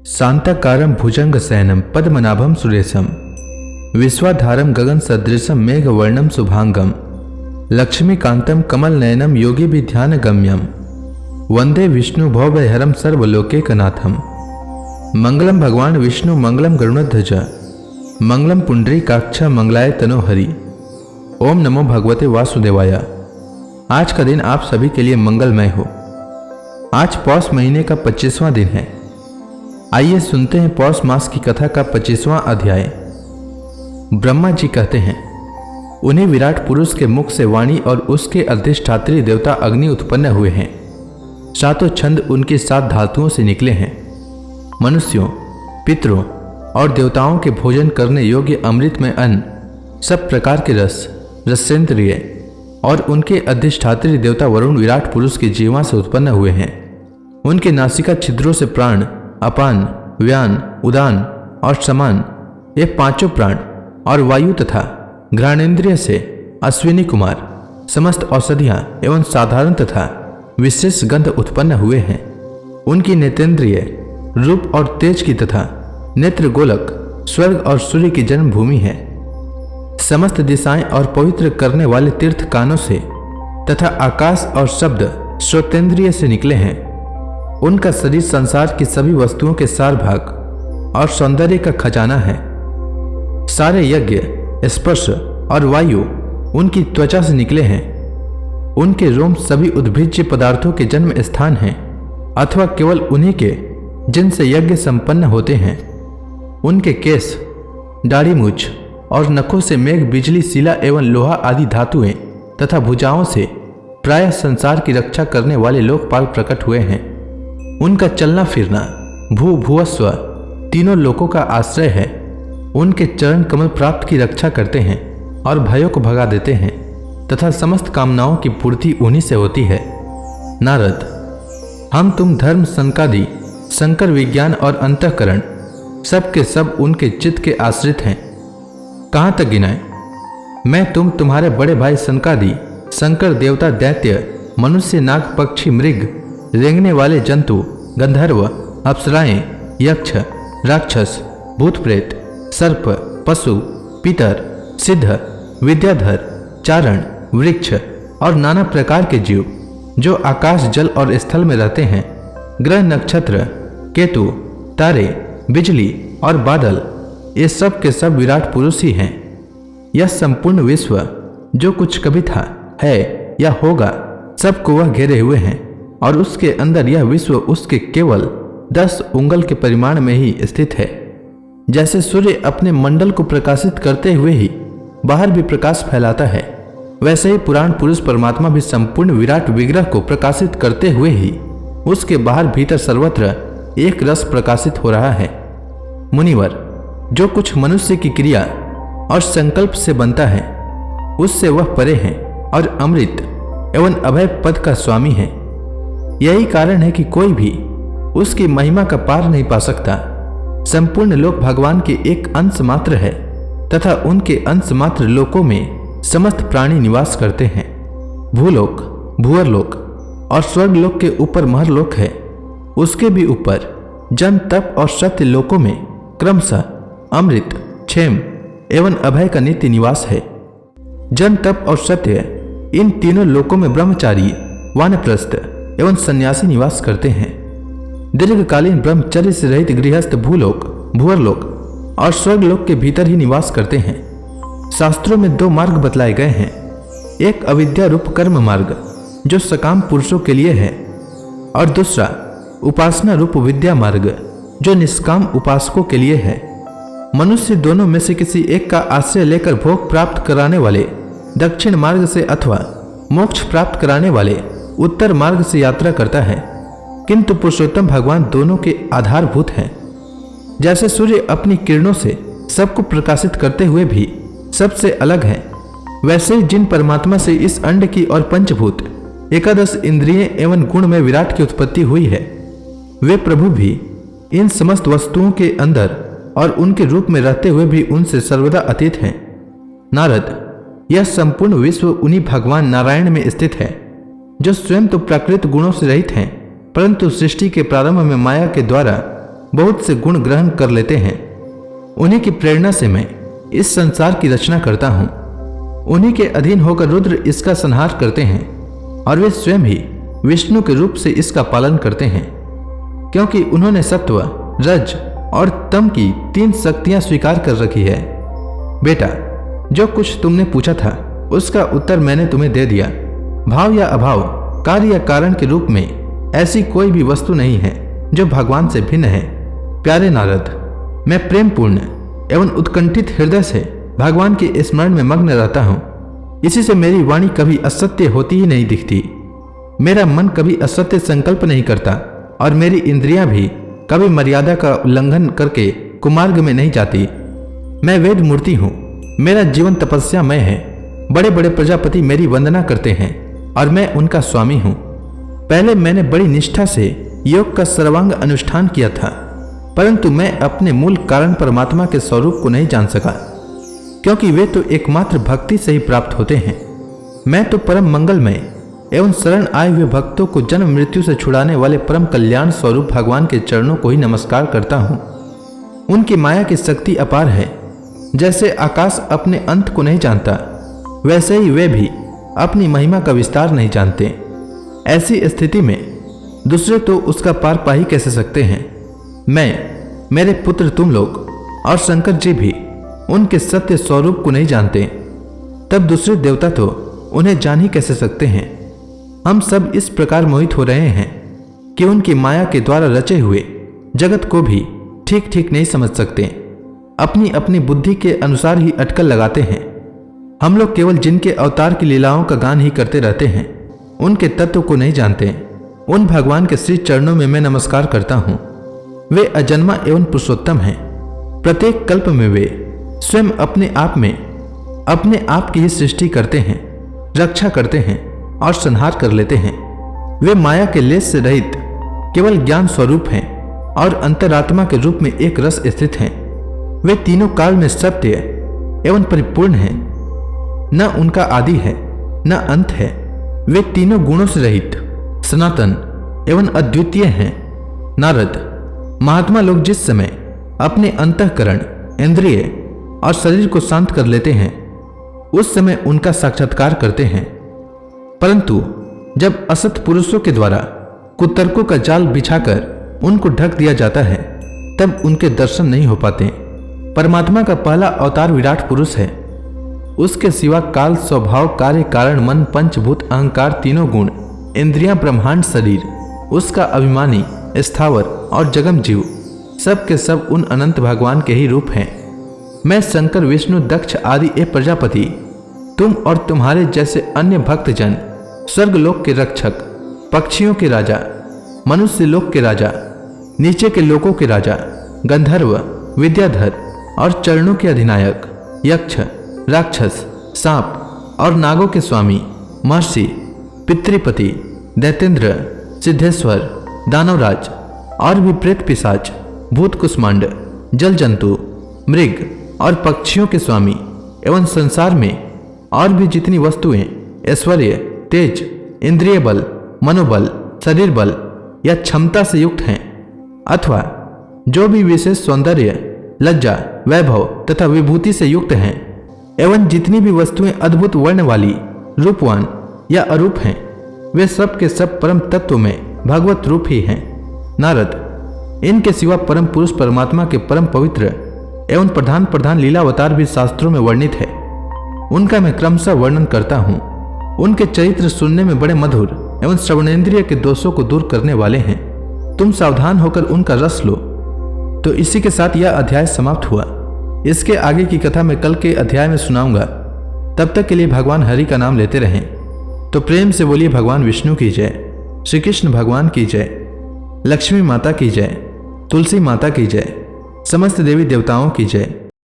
शांताकारं भुजंगशयनं पद्मनाभं सुरेशं विश्वाधारं गगनसदृशं मेघवर्णं शुभांगं लक्ष्मीकान्तं कमलनयनं योगिभिध्यानगम्यं वंदे विष्णु भवभयहरं सर्वलोकैकनाथं। मंगलम भगवान विष्णु मंगलम गरुड़ध्वज मंगलम पुंडरीकाक्ष मंगलाय तनोहरि। ओम नमो भगवते वासुदेवाय। आज का दिन आप सभी के लिए मंगलमय हो। आज पौष महीने का 25वां दिन है। आइए सुनते हैं पौष मास की कथा का 25वां अध्याय। ब्रह्मा जी कहते हैं, उन्हीं विराट पुरुष के मुख से वाणी और उसके अधिष्ठात्री देवता अग्नि उत्पन्न हुए हैं। सातों छंद उनकी 7 धातुओं से निकले हैं। मनुष्यों, पितरों और देवताओं के भोजन करने योग्य अमृतमय अन्न, सब प्रकार के रस, रसेंद्रिय और उनके अधिष्ठात्री देवता वरुण विराट पुरुष की जीवा से उत्पन्न हुए हैं। उनके नासिका छिद्रों से प्राण, अपान, व्यान, उदान और समान, ये 5 प्राण और वायु तथा घ्राणेन्द्रिय से अश्विनी कुमार समस्त औषधियां एवं साधारण तथा विशेष गंध उत्पन्न हुए हैं। उनकी नेत्रेंद्रिय रूप और तेज की तथा नेत्र गोलक स्वर्ग और सूर्य की जन्मभूमि है। समस्त दिशाएं और पवित्र करने वाले तीर्थ कानों से तथा आकाश और शब्द श्रोतेंद्रिय से निकले हैं। उनका शरीर संसार की सभी वस्तुओं के सार भाग और सौंदर्य का खजाना है। सारे यज्ञ, स्पर्श और वायु उनकी त्वचा से निकले हैं। उनके रोम सभी उद्भिज्य पदार्थों के जन्म स्थान हैं अथवा केवल उन्हीं के जिनसे यज्ञ संपन्न होते हैं। उनके केश, दाढ़ी मूछ और नखों से मेघ, बिजली, शिला एवं लोहा आदि धातुएं तथा भुजाओं से प्रायः संसार की रक्षा करने वाले लोकपाल प्रकट हुए हैं। उनका चलना फिरना भू भुवस्व तीनों लोकों का आश्रय है। उनके चरण कमल प्राप्त की रक्षा करते हैं और भयों को भगा देते हैं तथा समस्त कामनाओं की पूर्ति उन्हीं से होती है। नारद, हम तुम धर्म, संकादि, शंकर, विज्ञान और अंतःकरण सब के सब उनके चित्त के आश्रित हैं। कहाँ तक गिनाएं? मैं तुम्हारे बड़े भाई सनकादि, शंकर, देवता, दैत्य, मनुष्य, नाग, पक्षी, मृग, रेंगने वाले जंतु, गंधर्व, अप्सराएं, यक्ष, राक्षस, भूत प्रेत, सर्प, पशु, पितर, सिद्ध, विद्याधर, चारण, वृक्ष और नाना प्रकार के जीव जो आकाश, जल और स्थल में रहते हैं, ग्रह, नक्षत्र, केतु, तारे, बिजली और बादल, ये सब के सब विराट पुरुष ही हैं। यह संपूर्ण विश्व जो कुछ कभी था, है या होगा, सबको वह घेरे हुए हैं और उसके अंदर यह विश्व उसके केवल 10 उंगल के परिमाण में ही स्थित है। जैसे सूर्य अपने मंडल को प्रकाशित करते हुए ही बाहर भी प्रकाश फैलाता है, वैसे ही पुराण पुरुष परमात्मा भी संपूर्ण विराट विग्रह को प्रकाशित करते हुए ही उसके बाहर भीतर सर्वत्र एक रस प्रकाशित हो रहा है। मुनिवर, जो कुछ मनुष्य की क्रिया और संकल्प से बनता है, उससे वह परे है और अमृत एवं अभय पद का स्वामी है। यही कारण है कि कोई भी उसकी महिमा का पार नहीं पा सकता। संपूर्ण लोक भगवान के एक अंश मात्र है तथा उनके अंश मात्र लोकों में समस्त प्राणी निवास करते हैं। भूलोक, भूअरलोक और स्वर्गलोक के ऊपर महरलोक है। उसके भी ऊपर जन, तप और सत्य लोकों में क्रमशः अमृत, क्षेम एवं अभय का नित्य निवास है। जन, तप और सत्य इन तीनों लोकों में ब्रह्मचारी, वानप्रस्थ एवं सन्यासी निवास करते हैं। दीर्घकालीन ब्रह्मचर्य से रहित गृहस्थ भूलोक, भूअरलोक और स्वर्गलोक के भीतर ही निवास करते हैं। शास्त्रों में 2 मार्ग बतलाए गए हैं। एक अविद्या रूप कर्म मार्ग जो सकाम पुरुषों के लिए है और दूसरा उपासना रूप विद्या मार्ग जो निष्काम उपासकों के लिए है। मनुष्य दोनों में से किसी एक का आश्रय लेकर भोग प्राप्त कराने वाले दक्षिण मार्ग से अथवा मोक्ष प्राप्त कराने वाले उत्तर मार्ग से यात्रा करता है, किंतु पुरुषोत्तम भगवान दोनों के आधारभूत हैं। जैसे सूर्य अपनी किरणों से सबको प्रकाशित करते हुए भी सबसे अलग है, वैसे ही जिन परमात्मा से इस अंड की और पंचभूत 11 इंद्रिय एवं गुण में विराट की उत्पत्ति हुई है, वे प्रभु भी इन समस्त वस्तुओं के अंदर और उनके रूप में रहते हुए भी उनसे सर्वदा अतीत हैं। नारद, यह संपूर्ण विश्व उन्हीं भगवान नारायण में स्थित है, जो स्वयं तो प्राकृत गुणों से रहित हैं, परंतु सृष्टि के प्रारंभ में माया के द्वारा बहुत से गुण ग्रहण कर लेते हैं। उन्हीं की प्रेरणा से मैं इस संसार की रचना करता हूँ। उन्हीं के अधीन होकर रुद्र इसका संहार करते हैं और वे स्वयं ही विष्णु के रूप से इसका पालन करते हैं, क्योंकि उन्होंने सत्व, रज और तम की 3 शक्तियां स्वीकार कर रखी है। बेटा, जो कुछ तुमने पूछा था उसका उत्तर मैंने तुम्हें दे दिया। भाव या अभाव, कार्य या कारण के रूप में ऐसी कोई भी वस्तु नहीं है जो भगवान से भिन्न है। प्यारे नारद, मैं प्रेम पूर्ण एवं उत्कंठित हृदय से भगवान के स्मरण में मग्न रहता हूँ। इसी से मेरी वाणी कभी असत्य होती ही नहीं दिखती। मेरा मन कभी असत्य संकल्प नहीं करता और मेरी इंद्रियां भी कभी मर्यादा का उल्लंघन करके कुमार्ग में नहीं जाती। मैं वेद मूर्ति हूँ। मेरा जीवन तपस्यामय है। बड़े बड़े प्रजापति मेरी वंदना करते हैं और मैं उनका स्वामी हूँ। पहले मैंने बड़ी निष्ठा से योग का सर्वांग अनुष्ठान किया था, परंतु मैं अपने मूल कारण परमात्मा के स्वरूप को नहीं जान सका, क्योंकि वे तो एकमात्र भक्ति से ही प्राप्त होते हैं। मैं तो परम मंगलमय एवं शरण आए हुए भक्तों को जन्म मृत्यु से छुड़ाने वाले परम कल्याण स्वरूप भगवान के चरणों को ही नमस्कार करता हूँ। उनकी माया की शक्ति अपार है। जैसे आकाश अपने अंत को नहीं जानता, वैसे ही वे भी अपनी महिमा का विस्तार नहीं जानते। ऐसी स्थिति में दूसरे तो उसका पार पा ही कैसे सकते हैं। मैं, मेरे पुत्र तुम लोग और शंकर जी भी उनके सत्य स्वरूप को नहीं जानते, तब दूसरे देवता तो उन्हें जान ही कैसे सकते हैं। हम सब इस प्रकार मोहित हो रहे हैं कि उनकी माया के द्वारा रचे हुए जगत को भी ठीक ठीक नहीं समझ सकते। अपनी अपनी बुद्धि के अनुसार ही अटकल लगाते हैं। हम लोग केवल जिनके अवतार की लीलाओं का गान ही करते रहते हैं, उनके तत्व को नहीं जानते। उन भगवान के श्री चरणों में मैं नमस्कार करता हूँ। वे अजन्मा एवं पुरुषोत्तम हैं। प्रत्येक कल्प में वे स्वयं अपने आप की ही सृष्टि करते हैं, रक्षा करते हैं और संहार कर लेते हैं। वे माया के लेस से रहित केवल ज्ञान स्वरूप हैं और अंतरात्मा के रूप में एक रस स्थित हैं। वे तीनों काल में सत्य एवं परिपूर्ण हैं। न उनका आदि है न अंत है। वे तीनों गुणों से रहित, सनातन एवं अद्वितीय हैं। नारद, महात्मा लोग जिस समय अपने अंतःकरण, इंद्रिय और शरीर को शांत कर लेते हैं, उस समय उनका साक्षात्कार करते हैं। परंतु जब असत पुरुषों के द्वारा कुतर्कों का जाल बिछाकर उनको ढक दिया जाता है, तब उनके दर्शन नहीं हो पाते। परमात्मा का पहला अवतार विराट पुरुष है। उसके सिवा काल, स्वभाव, कार्य, कारण, मन, पंचभूत, अहंकार, तीनों गुण, इंद्रियां, ब्रह्मांड, शरीर, उसका अभिमानी, स्थावर और जगम जीव, सब के सब उन अनंत भगवान के ही रूप हैं। मैं शंकर, विष्णु, दक्ष आदि ए प्रजापति, तुम और तुम्हारे जैसे अन्य भक्तजन, स्वर्गलोक के रक्षक, पक्षियों के राजा, मनुष्य लोक के राजा, नीचे के लोकों के राजा, गंधर्व, विद्याधर और चरणों के अधिनायक, यक्ष, राक्षस, सांप और नागों के स्वामी, महर्षि, पितृपति, दैतेंद्र, सिद्धेश्वर, दानवराज और भी प्रेत, पिशाच, भूत, कुष्मांड, जल जंतु, मृग और पक्षियों के स्वामी एवं संसार में और भी जितनी वस्तुएं ऐश्वर्य, तेज, इंद्रिय बल, मनोबल, शरीर बल या क्षमता से युक्त हैं, अथवा जो भी विशेष सौंदर्य, लज्जा, वैभव तथा विभूति से युक्त हैं, एवं जितनी भी वस्तुएं अद्भुत वर्ण वाली, रूपवान या अरूप हैं, वे सब के सब परम तत्व में भगवत रूप ही हैं। नारद, इनके सिवा परम पुरुष परमात्मा के परम पवित्र एवं प्रधान प्रधान लीलावतार भी शास्त्रों में वर्णित है। उनका मैं क्रमशः वर्णन करता हूँ। उनके चरित्र सुनने में बड़े मधुर एवं श्रवणेन्द्रिय के दोषों को दूर करने वाले हैं। तुम सावधान होकर उनका रस लो। तो इसी के साथ यह अध्याय समाप्त हुआ। इसके आगे की कथा मैं कल के अध्याय में सुनाऊंगा। तब तक के लिए भगवान हरि का नाम लेते रहें। तो प्रेम से बोलिए भगवान विष्णु की जय, श्री कृष्ण भगवान की जय, लक्ष्मी माता की जय, तुलसी माता की जय, समस्त देवी देवताओं की जय।